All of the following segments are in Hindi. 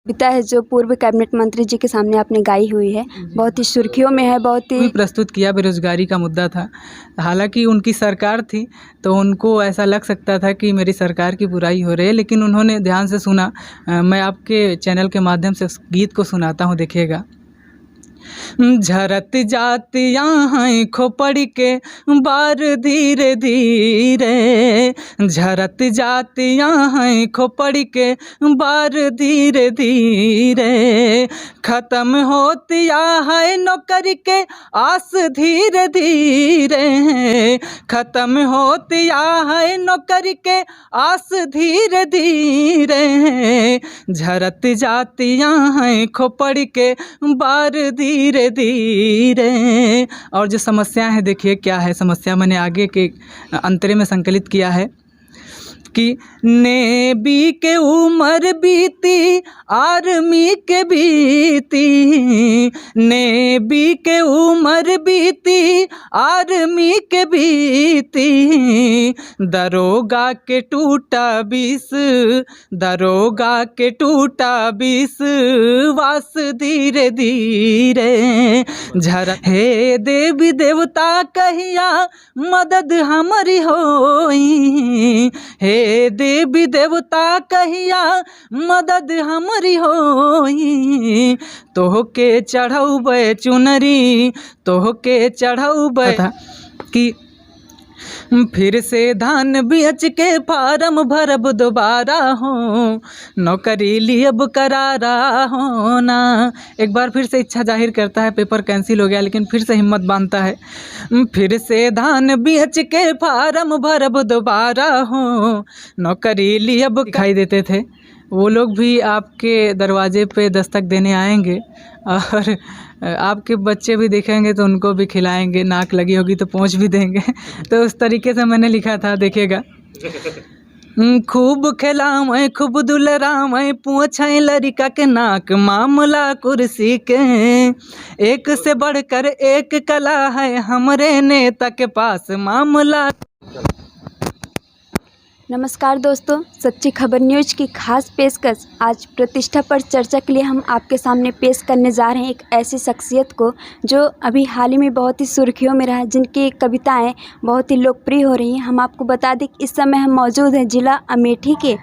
कविता है जो पूर्व कैबिनेट मंत्री जी के सामने आपने गाई हुई है, बहुत ही सुर्खियों में है, बहुत ही प्रस्तुत किया। बेरोजगारी का मुद्दा था। हालांकि उनकी सरकार थी तो उनको ऐसा लग सकता था कि मेरी सरकार की बुराई हो रही है, लेकिन उन्होंने ध्यान से सुना। मैं आपके चैनल के माध्यम से उस गीत को सुनाता हूँ, देखिएगा। झरत जातियाँ हैं खोपड़ के बार धीरे धीरे, झरत जातियाँ हैं खोपड़ के बार धीरे धीरे, ख़त्म होतिया है नौकरी के आस धीरे धीरे, ख़त्म होतिया है नौकरी के आस धीरे धीरे, झरत जातियाँ हैं खोपड़ के बार धीरे धीरे। और जो समस्या है, देखिए क्या है समस्या, मैंने आगे के अंतरे में संकलित किया है कि नेवी के उम्र बीती आर्मी के बीती, नेवी के उम्र बीती आर्मी के बीती, दरोगा के टूटा बीस, दरोगा के टूटा बीस वास धीरे धीरे, झर हे देवी देवता कहिया मदद हमारी होई, हे देवी देवता कहिया मदद हमारी होई, तोहके चढ़ौबे चुनरी, तोहके चढ़ौबे कि फिर से धान बेच के फार्म भरब दोबारा हो, नौकरी लियब करारा हो ना। एक बार फिर से इच्छा जाहिर करता है, पेपर कैंसिल हो गया लेकिन फिर से हिम्मत बांधता है। फिर से धान बेच के फार्म भरब दोबारा हो, नौकरी लियब। दिखाई देते थे वो लोग भी आपके दरवाजे पे दस्तक देने आएंगे और आपके बच्चे भी देखेंगे तो उनको भी खिलाएंगे, नाक लगी होगी तो पहुँच भी देंगे। तो उस तरीके से मैंने लिखा था, देखिएगा। खूब खिलावें खूब दुलरावें पूछें लड़का के नाक, मामला कुर्सी के, एक से बढ़कर एक कला है हमरे नेता के पास मामला। नमस्कार दोस्तों, सच्ची खबर न्यूज की खास पेशकश आज प्रतिष्ठा पर चर्चा के लिए हम आपके सामने पेश करने जा रहे हैं एक ऐसी शख्सियत को जो अभी हाल ही में बहुत ही सुर्खियों में रहा है, जिनकी कविताएं बहुत ही लोकप्रिय हो रही हैं। हम आपको बता दें कि इस समय हम मौजूद हैं जिला अमेठी के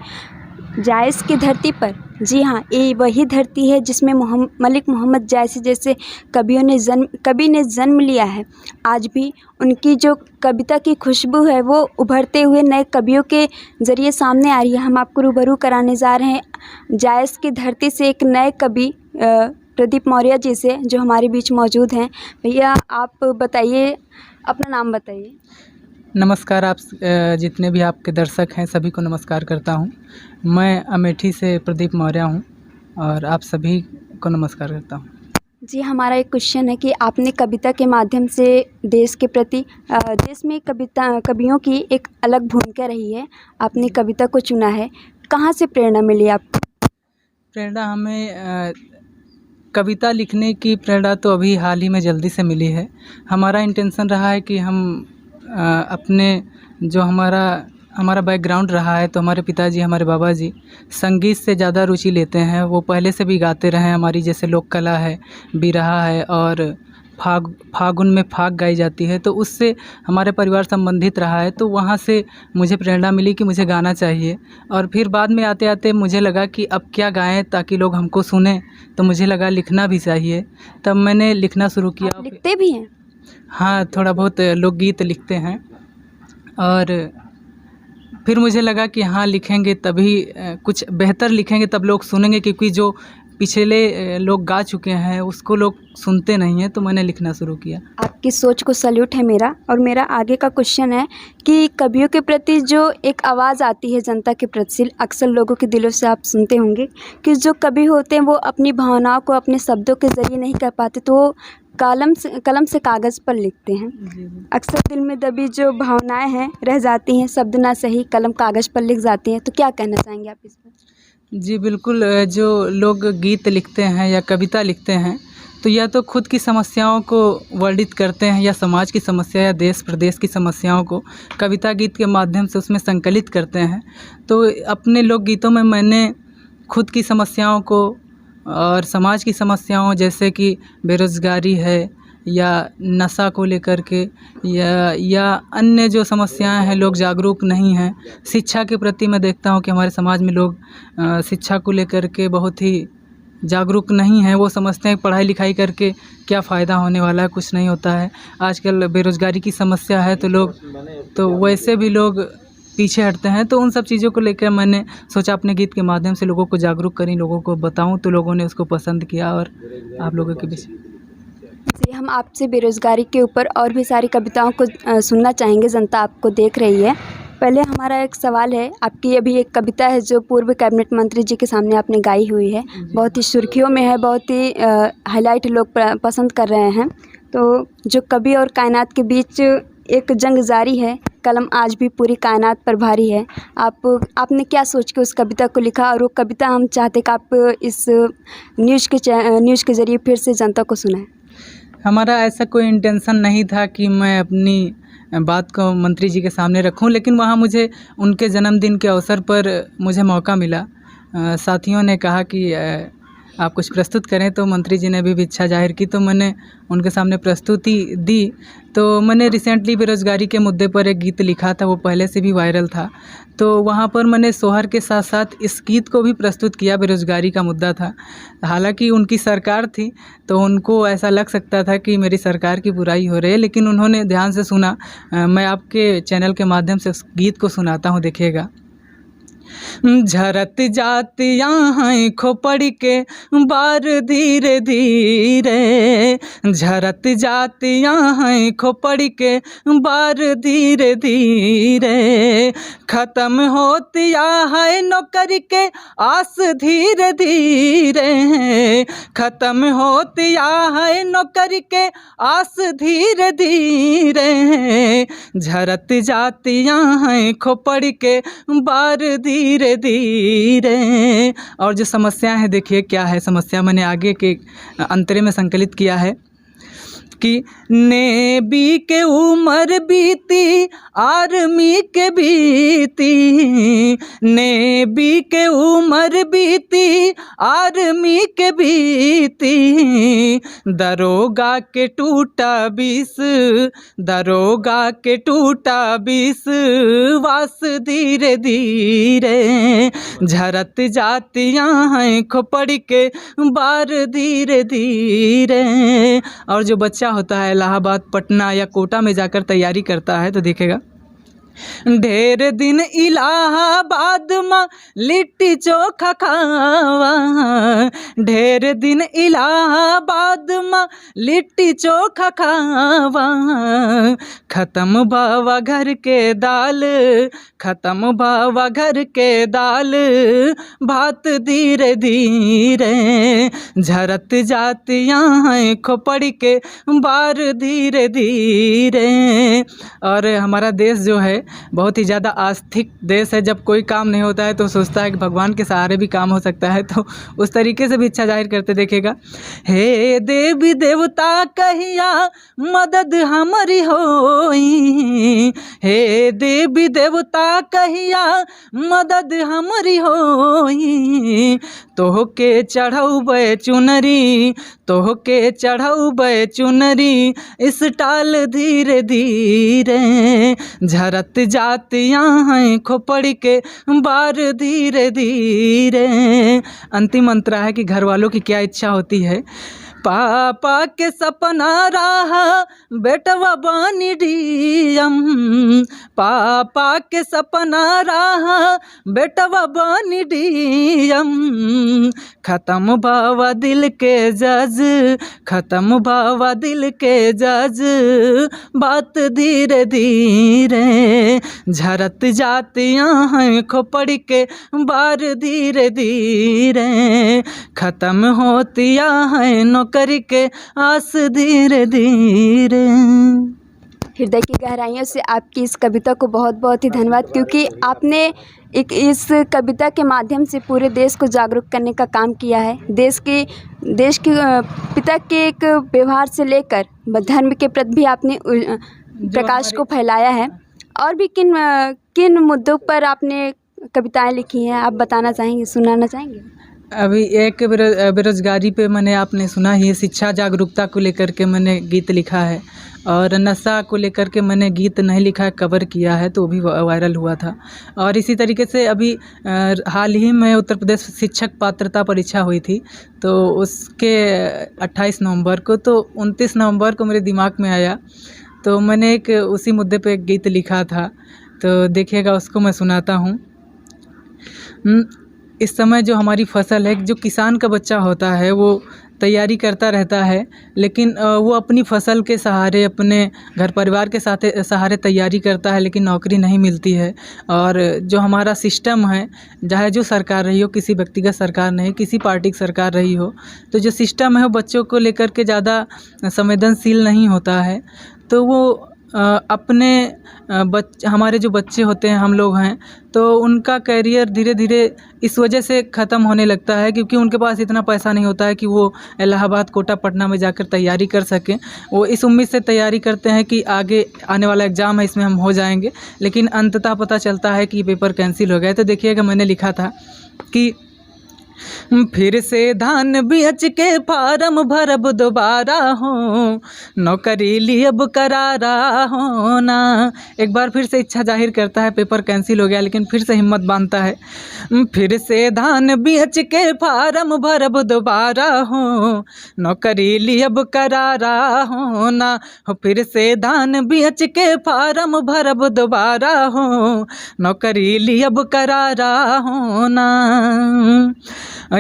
जायस की धरती पर। जी हाँ, ये वही धरती है जिसमें मलिक मोहम्मद जायसी जैसे कवि ने जन्म लिया है। आज भी उनकी जो कविता की खुशबू है वो उभरते हुए नए कवियों के ज़रिए सामने आ रही है। हम आपको रूबरू कराने जा रहे हैं जायस की धरती से एक नए कवि प्रदीप मौर्य जी से, जो हमारे बीच मौजूद हैं। भैया आप बताइए, अपना नाम बताइए। नमस्कार, आप जितने भी आपके दर्शक हैं सभी को नमस्कार करता हूं। मैं अमेठी से प्रदीप मौर्य हूं और आप सभी को नमस्कार करता हूं। जी, हमारा एक क्वेश्चन है कि आपने कविता के माध्यम से देश के प्रति, देश में कवियों की एक अलग भूमिका रही है, आपने कविता को चुना है, कहाँ से प्रेरणा मिली आपको? प्रेरणा हमें कविता लिखने की प्रेरणा तो अभी हाल ही में जल्दी से मिली है। हमारा इंटेंशन रहा है कि हम अपने जो हमारा बैकग्राउंड रहा है, तो हमारे पिताजी, हमारे बाबा जी संगीत से ज़्यादा रुचि लेते हैं। वो पहले से भी गाते रहे हैं। हमारी जैसे लोक कला है, बिरहा है और फागुन में फाग गाई जाती है, तो उससे हमारे परिवार संबंधित रहा है। तो वहाँ से मुझे प्रेरणा मिली कि मुझे गाना चाहिए। और फिर बाद में आते आते मुझे लगा कि अब क्या गाएं ताकि लोग हमको सुने, तो मुझे लगा लिखना भी चाहिए। तब मैंने लिखना शुरू किया। आप लिखते भी हैं? हाँ, थोड़ा बहुत लोकगीत लिखते हैं। और फिर मुझे लगा कि हाँ, लिखेंगे तभी कुछ बेहतर लिखेंगे, तब लोग सुनेंगे, क्योंकि जो पिछले लोग गा चुके हैं उसको लोग सुनते नहीं हैं। तो मैंने लिखना शुरू किया। आपकी सोच को सल्यूट है मेरा। और मेरा आगे का क्वेश्चन है कि कवियों के प्रति जो एक आवाज़ आती है जनता के प्रति, अक्सर लोगों के दिलों से आप सुनते होंगे कि जो कवि होते हैं वो अपनी भावनाओं को अपने शब्दों के ज़रिए नहीं कर पाते, तो वो कलम से कागज़ पर लिखते हैं। अक्सर दिल में दबी जो भावनाएं हैं रह जाती हैं, शब्द ना सही कलम कागज़ पर लिख जाती हैं। तो क्या कहना चाहेंगे आप इस पर? जी बिल्कुल, जो लोग गीत लिखते हैं या कविता लिखते हैं तो या तो खुद की समस्याओं को वर्णित करते हैं या समाज की समस्या या देश प्रदेश की समस्याओं को कविता गीत के माध्यम से उसमें संकलित करते हैं। तो अपने लोकगीतों में मैंने खुद की समस्याओं को और समाज की समस्याओं जैसे कि बेरोज़गारी है या नशा को लेकर के या अन्य जो समस्याएं हैं, लोग जागरूक नहीं हैं। शिक्षा के प्रति मैं देखता हूँ कि हमारे समाज में लोग शिक्षा को लेकर के बहुत ही जागरूक नहीं हैं। वो समझते हैं पढ़ाई लिखाई करके क्या फ़ायदा होने वाला है, कुछ नहीं होता है। आजकल बेरोज़गारी की समस्या है तो वैसे भी लोग पीछे हटते हैं। तो उन सब चीज़ों को लेकर मैंने सोचा अपने गीत के माध्यम से लोगों को जागरूक करें, लोगों को बताऊं, तो लोगों ने उसको पसंद किया और आप लोगों के बीच। जी, हम आपसे बेरोज़गारी के ऊपर और भी सारी कविताओं को सुनना चाहेंगे। जनता आपको देख रही है। पहले हमारा एक सवाल है, आपकी अभी एक कविता है जो पूर्व कैबिनेट मंत्री जी के सामने आपने गाई हुई है, बहुत ही सुर्खियों में है, बहुत ही हाईलाइट लोग पसंद कर रहे हैं। तो जो कवि और कायनात के बीच एक जंग जारी है, कलम आज भी पूरी कायनात पर भारी है। आपने क्या सोच के उस कविता को लिखा, और वो कविता हम चाहते कि आप इस न्यूज़ के ज़रिए फिर से जनता को सुनाएं। हमारा ऐसा कोई इंटेंशन नहीं था कि मैं अपनी बात को मंत्री जी के सामने रखूं, लेकिन वहाँ मुझे उनके जन्मदिन के अवसर पर मुझे मौका मिला। साथियों ने कहा कि आप कुछ प्रस्तुत करें, तो मंत्री जी ने भी इच्छा जाहिर की, तो मैंने उनके सामने प्रस्तुति दी। तो मैंने रिसेंटली बेरोज़गारी के मुद्दे पर एक गीत लिखा था, वो पहले से भी वायरल था। तो वहाँ पर मैंने सोहर के साथ साथ इस गीत को भी प्रस्तुत किया। बेरोज़गारी का मुद्दा था, हालांकि उनकी सरकार थी तो उनको ऐसा लग सकता था कि मेरी सरकार की बुराई हो रही है, लेकिन उन्होंने ध्यान से सुना। मैं आपके चैनल के माध्यम से उस गीत को सुनाता हूँ, देखिएगा। झरत जातियाँ हैं खोपड़ के बार धीरे धीरे, झरत जातियाँ हैं खोपड़ के बार धीरे धीरे, ख़त्म होतिया है नौकरी के आस धीरे धीरे, ख़त्म होतिया है नौकरी के आस धीरे धीरे, झरत जातियाँ हैं खोपड़ के बार धीरे धीरे। और जो समस्या है, देखिए क्या है समस्या, मैंने आगे के अंतरे में संकलित किया है कि नेवी के उम्र बीती आर्मी के बीती, नेवी के उम्र बीती आर्मी के बीती, दरोगा के टूटा बीस, दरोगा के टूटा बीस वास धीरे धीरे, झरत जातियाँ हैं खोपड़ के बार धीरे धीरे। और जो बच्चा होता है इलाहाबाद, पटना या कोटा में जाकर तैयारी करता है, तो देखेगा ढेर दिन इलाहाबाद में लिट्टी चोखा खावा, ढेर दिन इलाहाबाद में लिट्टी चोखा खावा, ख़त्म भावा घर के दाल, ख़त्म भावा घर के दाल भात धीरे धीरे, झरत जातियाँ हैं खोपड़ के बार धीरे धीरे। और हमारा देश जो है बहुत ही ज़्यादा आस्तिक देश है। जब कोई काम नहीं होता है तो सोचता है कि भगवान के सहारे भी काम हो सकता है, तो उस तरीके से भी इच्छा जाहिर करते देखिएगा। हे देवी देवता कहिया मदद हमारी होई, हे देवी देवता कहिया मदद हमारी होई, तोहके चढ़ौबे चुनरी, तोहके चढ़ौबे चुनरी इस टाल धीरे धीरे, झरत जातियाँ हैं खोपड़ के बार धीरे धीरे। अंतिम मंत्र है कि घर वालों की क्या इच्छा होती है। पापा के सपना रहा बेटवा बानी डीएम, पापा के सपना रहा बेटवा बानी डीएम, ख़त्म भावा दिल के जज, ख़त्म भावा दिल के जज बात धीरे धीरे, झरत जातियाँ हैं खोपड़ के बार धीरे धीरे, ख़त्म होतिया है नौकरी के आस धीरे धीरे। हृदय की गहराइयों से आपकी इस कविता को बहुत बहुत ही धन्यवाद, क्योंकि आपने इस कविता के माध्यम से पूरे देश को जागरूक करने का काम किया है। देश के पिता के एक व्यवहार से लेकर धर्म के प्रति भी आपने प्रकाश को फैलाया है। और भी किन मुद्दों पर आपने कविताएं लिखी हैं, आप बताना चाहेंगे, सुनाना चाहेंगे? अभी एक बेरोजगारी पे मैंने, आपने सुना ही है, शिक्षा जागरूकता को लेकर के मैंने गीत लिखा है। और नशा को लेकर के मैंने गीत नहीं लिखा है, कवर किया है, तो वो भी वायरल हुआ था। और इसी तरीके से अभी हाल ही में उत्तर प्रदेश शिक्षक पात्रता परीक्षा हुई थी, तो उसके 28 नवंबर को, तो 29 नवंबर को मेरे दिमाग में आया, तो मैंने एक उसी मुद्दे पे एक गीत लिखा था। तो देखिएगा, उसको मैं सुनाता हूँ। इस समय जो हमारी फसल है, जो किसान का बच्चा होता है, वो तैयारी करता रहता है, लेकिन वो अपनी फसल के सहारे, अपने घर परिवार के सहारे तैयारी करता है, लेकिन नौकरी नहीं मिलती है। और जो हमारा सिस्टम है, चाहे जो सरकार रही हो, किसी व्यक्तिगत सरकार नहीं, किसी पार्टी की सरकार रही हो, तो जो सिस्टम है वो बच्चों को लेकर के ज़्यादा संवेदनशील नहीं होता है। तो वो अपने हमारे जो बच्चे होते हैं, हम लोग हैं, तो उनका करियर धीरे धीरे इस वजह से ख़त्म होने लगता है, क्योंकि उनके पास इतना पैसा नहीं होता है कि वो इलाहाबाद, कोटा, पटना में जाकर तैयारी कर सकें। वो इस उम्मीद से तैयारी करते हैं कि आगे आने वाला एग्ज़ाम है, इसमें हम हो जाएंगे, लेकिन अंततः पता चलता है कि पेपर कैंसिल हो गया। तो देखिएगा, मैंने लिखा था कि फिर से धान बेच के फार्म भरब दोबारा हो, नौकरी लियब करारा होना। एक बार फिर से इच्छा जाहिर करता है, पेपर कैंसिल हो गया, लेकिन फिर से हिम्मत बांधता है। फिर से धान बेच के फार्म भरब दोबारा हो, नौकरी लियब करारा होना। फिर से धान बेच के फार्म भरब दोबारा हो, नौकरी लियब करारा होना।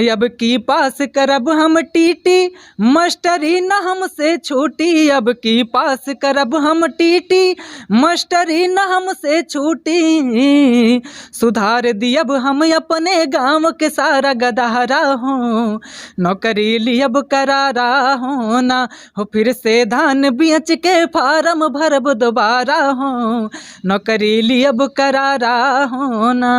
अब की पास करब हम टीटी, मास्टरी न हमसे छूटी। अब की पास करब हम टीटी, मास्टरी न हमसे छूटी। सुधार दियब हम अपने गांव के सारा गदहरा हो, नौकरी लियब करारा होना। हो फिर से धान बेच के फार्म भरब दोबारा हो, नौकरी लियब करारा होना।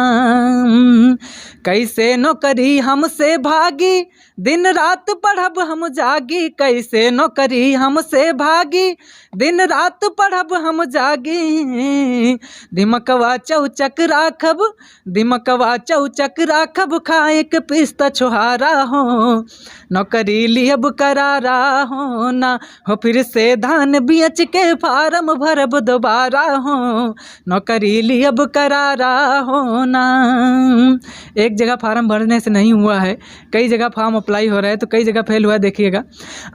कैसे नौकरी हमसे भागी, दिन रात पढ़ब हम जागी। कैसे नौकरी हमसे भागी, दिन रात पढ़ब हम जागी। दिमकवा चौचक राखब, दिमकवा चौचक राखब, खाए के पिस्ता छोहारा हो, नौकरी लियब करारा होना। हो फिर से धान बेच के फार्म भरब दोबारा हो, नौकरी लियब करारा होना। एक जगह फार्म भरने से नहीं हुआ है, कई जगह फॉर्म अप्लाई हो रहा है, तो कई जगह फेल हुआ है। देखिएगा,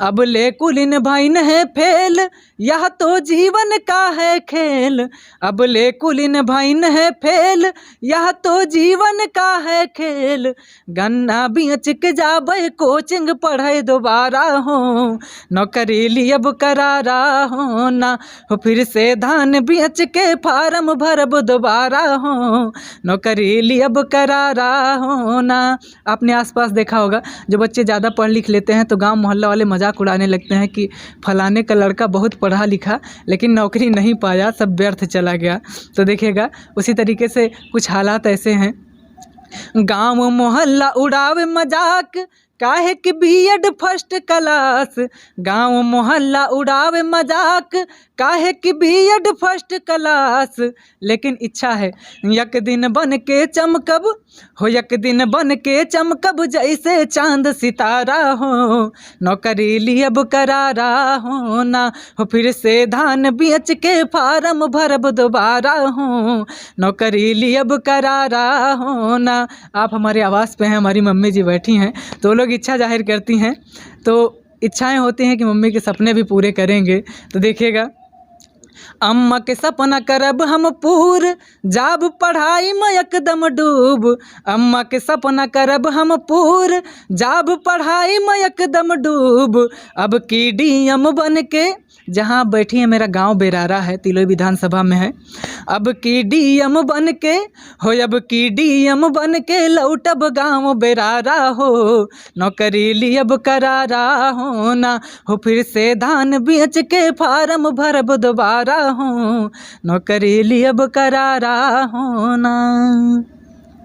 अब ले कुलीन भाईन है फेल, यह तो जीवन का है खेल। अब ले कुलीन भाईन है फेल, यह तो जीवन का है खेल। गन्ना बेच के जाबे कोचिंग पढ़े दोबारा हो, नौकरी लियब करारा होना। हो फिर से धान बेच के फार्म भरब दोबारा हो, नौकरी लियब करारा होना। आपने आसपास देखा होगा, जो बच्चे ज़्यादा पढ़ लिख लेते हैं तो गांव मोहल्ला वाले मजाक उड़ाने लगते हैं कि फलाने का लड़का बहुत पढ़ा लिखा, लेकिन नौकरी नहीं पाया, सब व्यर्थ चला गया। तो देखिएगा, उसी तरीके से कुछ हालात ऐसे हैं। गांव मोहल्ला उड़ावे मजाक, काहे कि बीएड फर्स्ट क्लास। गांव मोहल्ला उड़ावे मजाक, काहे कि बीएड फर्स्ट क्लास। लेकिन इच्छा है एक दिन बन के चमकब हो, एक दिन बन के चमकब, जैसे चांद सितारा हो, नौकरी लियब करारा होना। हो फिर से धान बेच के फार्म भरब दोबारा हो, नौकरी लियब करारा होना। आप हमारे आवास पे हैं, हमारी मम्मी जी बैठी हैं, तो लोग इच्छा जाहिर करती हैं, तो इच्छाएं होती हैं कि मम्मी के सपने भी पूरे करेंगे। तो देखिएगा, अम्मा के सपना करब हम पूर, जाब पढ़ाई में एकदम डूब। अम्मा के सपना करब हम पूर, जाब पढ़ाई में एकदम डूब। अब की डीएम बन के, जहाँ बैठी है मेरा गांव बेरारा है, तिलोई विधानसभा में है। अब की डीएम बन के हो, अब की डीएम बन के लौटब गांव बेरारा हो, नौकरी लियब करारा होना। हो फिर से धान बेच के फार्म भरब दोबारा हो, नौकरी लियब करारा होना।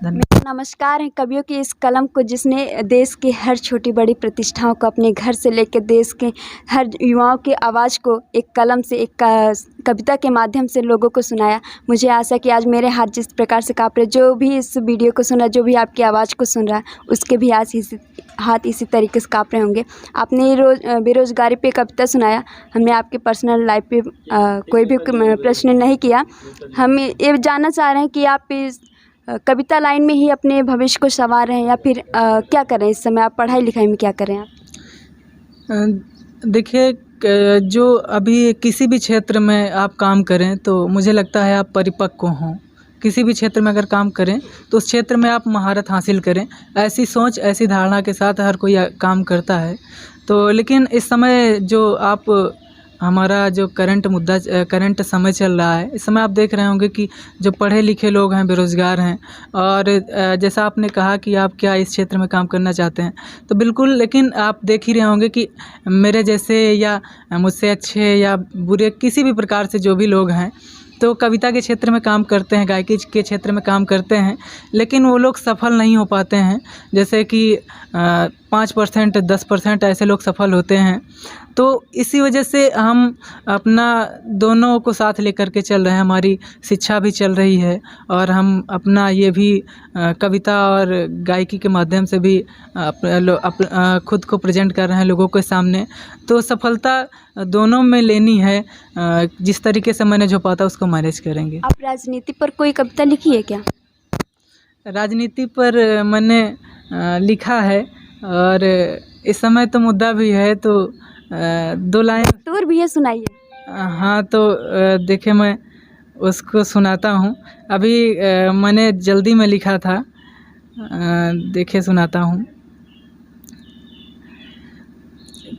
धन्यवाद। नमस्कार है कवियों की इस कलम को जिसने देश की हर छोटी बड़ी प्रतिष्ठाओं को अपने घर से लेकर देश के हर युवाओं की आवाज़ को एक कलम से एक कविता के माध्यम से लोगों को सुनाया। मुझे आशा है कि आज मेरे हाथ जिस प्रकार से काँप रहे, जो भी इस वीडियो को सुना, जो भी आपकी आवाज़ को सुन रहा है, उसके भी आज हाथ इसी तरीके से काँप रहे होंगे। आपने बेरोज़गारी पे कविता सुनाया, हमने आपके पर्सनल लाइफ पे कोई भी प्रश्न नहीं किया। हम ये जानना चाह रहे हैं कि आप इस कविता लाइन में ही अपने भविष्य को संवार रहे हैं या फिर क्या कर रहे हैं इस समय? आप पढ़ाई लिखाई में क्या कर रहे हैं आप? देखिए, जो अभी किसी भी क्षेत्र में आप काम करें तो मुझे लगता है आप परिपक्व हों। किसी भी क्षेत्र में अगर काम करें तो उस क्षेत्र में आप महारत हासिल करें। ऐसी सोच, ऐसी धारणा के साथ हर कोई काम करता है। तो लेकिन इस समय जो आप हमारा जो करंट समय चल रहा है, इस समय आप देख रहे होंगे कि जो पढ़े लिखे लोग हैं बेरोज़गार हैं। और जैसा आपने कहा कि आप क्या इस क्षेत्र में काम करना चाहते हैं, तो बिल्कुल, लेकिन आप देख ही रहे होंगे कि मेरे जैसे या मुझसे अच्छे या बुरे किसी भी प्रकार से जो भी लोग हैं, तो कविता के क्षेत्र में काम करते हैं, गायकी के क्षेत्र में काम करते हैं, लेकिन वो लोग सफल नहीं हो पाते हैं। जैसे कि 5% 10% ऐसे लोग सफल होते हैं। तो इसी वजह से हम अपना दोनों को साथ लेकर के चल रहे हैं। हमारी शिक्षा भी चल रही है और हम अपना ये भी कविता और गायकी के माध्यम से भी खुद को प्रेजेंट कर रहे हैं लोगों के सामने। तो सफलता दोनों में लेनी है। जिस तरीके से मैंने जो पाता उसको मैनेज करेंगे। आप राजनीति पर कोई कविता लिखी है क्या? राजनीति पर मैंने लिखा है और इस समय तो मुद्दा भी है, तो 2 लाइन टूर भी है, सुनाइए। हाँ, तो देखिए मैं उसको सुनाता हूँ। अभी मैंने जल्दी में लिखा था, देखिए सुनाता हूँ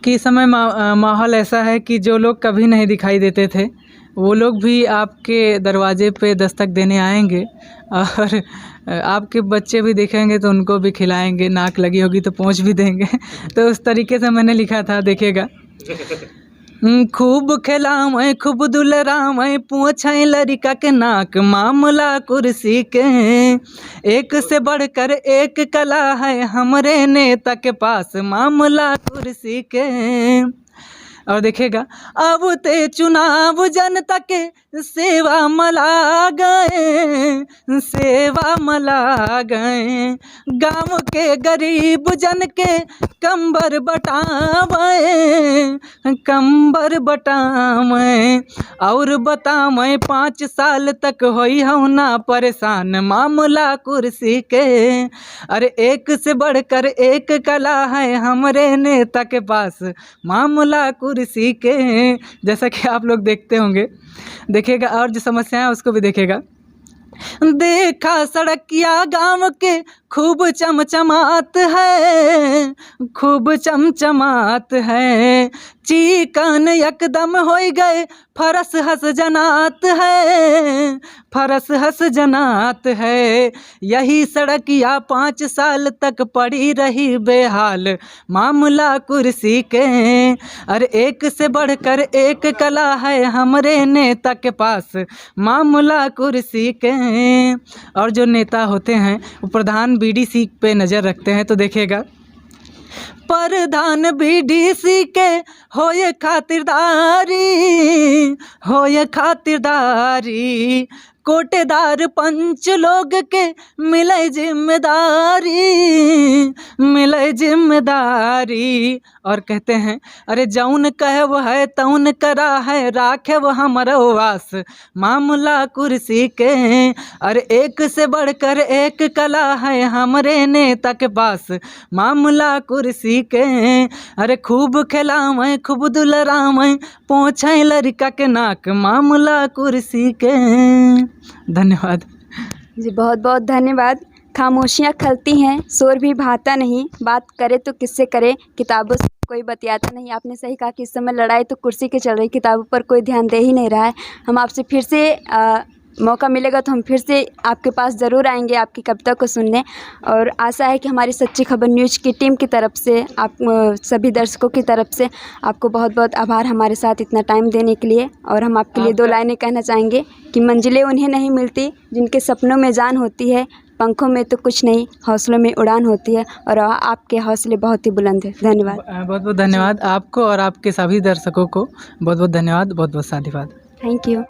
कि इस समय माहौल ऐसा है कि जो लोग कभी नहीं दिखाई देते थे वो लोग भी आपके दरवाजे पे दस्तक देने आएंगे और आपके बच्चे भी दिखेंगे तो उनको भी खिलाएंगे, नाक लगी होगी तो पहुँच भी देंगे। तो उस तरीके से मैंने लिखा था, देखिएगा। खूब खिलावें खूब दुलरावें, पूछें लड़का के नाक, मामला कुर्सी के। एक से बढ़कर एक कला है हमरे नेता के पास, मामला कुर्सी के। और देखिएगा, अब ते चुनाव जनता के सेवा मला गए, सेवा मला गए। गाँव के गरीब जन के कंबर बटावें, कंबर बटावें। और बतावें 5 साल तक होई हूँ ना परेशान, मामला कुर्सी के। अरे एक से बढ़कर एक कला है हमरे नेता के पास, मामला कुर्सी के। जैसा कि आप लोग देखते होंगे, देखिएगा। और जो समस्या है उसको भी देखिएगा। देखा सड़किया गांव के खूब चमचमात है, खूब चमचमात है। चिकन एकदम हो गए, फरस हंस जनात है, फरस हंस जनात है। यही सड़किया 5 साल तक पड़ी रही बेहाल, मामला कुर्सी के। अरे एक से बढ़कर एक कला है हमरे नेता के पास, मामला कुर्सी के। और जो नेता होते हैं वो प्रधान बीडीसी पे नज़र रखते हैं। तो देखिएगा, प्रधान बीडीसी के होए खातिरदारी, होए खातिरदारी। कोटेदार पंच लोग के मिले जिम्मेदारी, मिले जिम्मेदारी। और कहते हैं, अरे जौन कहे वो है तौन करा है, राखे वो हमारा वास, मामला कुर्सी के। अरे एक से बढ़कर एक कला है हमरे नेता के पास, मामला कुर्सी के। अरे खूब खिलावें खूब दुलरावें, पहुँचे लड़का के नाक, मामला कुर्सी के। धन्यवाद जी, बहुत बहुत धन्यवाद। खामोशियाँ खलती हैं, शोर भी भाता नहीं, बात करे तो किससे करे, किताबों से कोई बतियाता नहीं। आपने सही कहा कि इस समय लड़ाई तो कुर्सी की चल रही, किताबों पर कोई ध्यान दे ही नहीं रहा है। हम आपसे फिर से मौका मिलेगा तो हम फिर से आपके पास ज़रूर आएंगे आपकी कविता को सुनने। और आशा है कि हमारी सच्ची खबर न्यूज़ की टीम की तरफ से, आप सभी दर्शकों की तरफ से आपको बहुत बहुत आभार हमारे साथ इतना टाइम देने के लिए। और हम आपके लिए 2 लाइनें कहना चाहेंगे कि मंजिलें उन्हें नहीं मिलती जिनके सपनों में जान होती है, पंखों में तो कुछ नहीं, हौसलों में उड़ान होती है और आपके हौसले बहुत ही बुलंद हैं। धन्यवाद। बहुत बहुत धन्यवाद आपको और आपके सभी दर्शकों को बहुत बहुत धन्यवाद, बहुत बहुत साधुवाद। Thank you.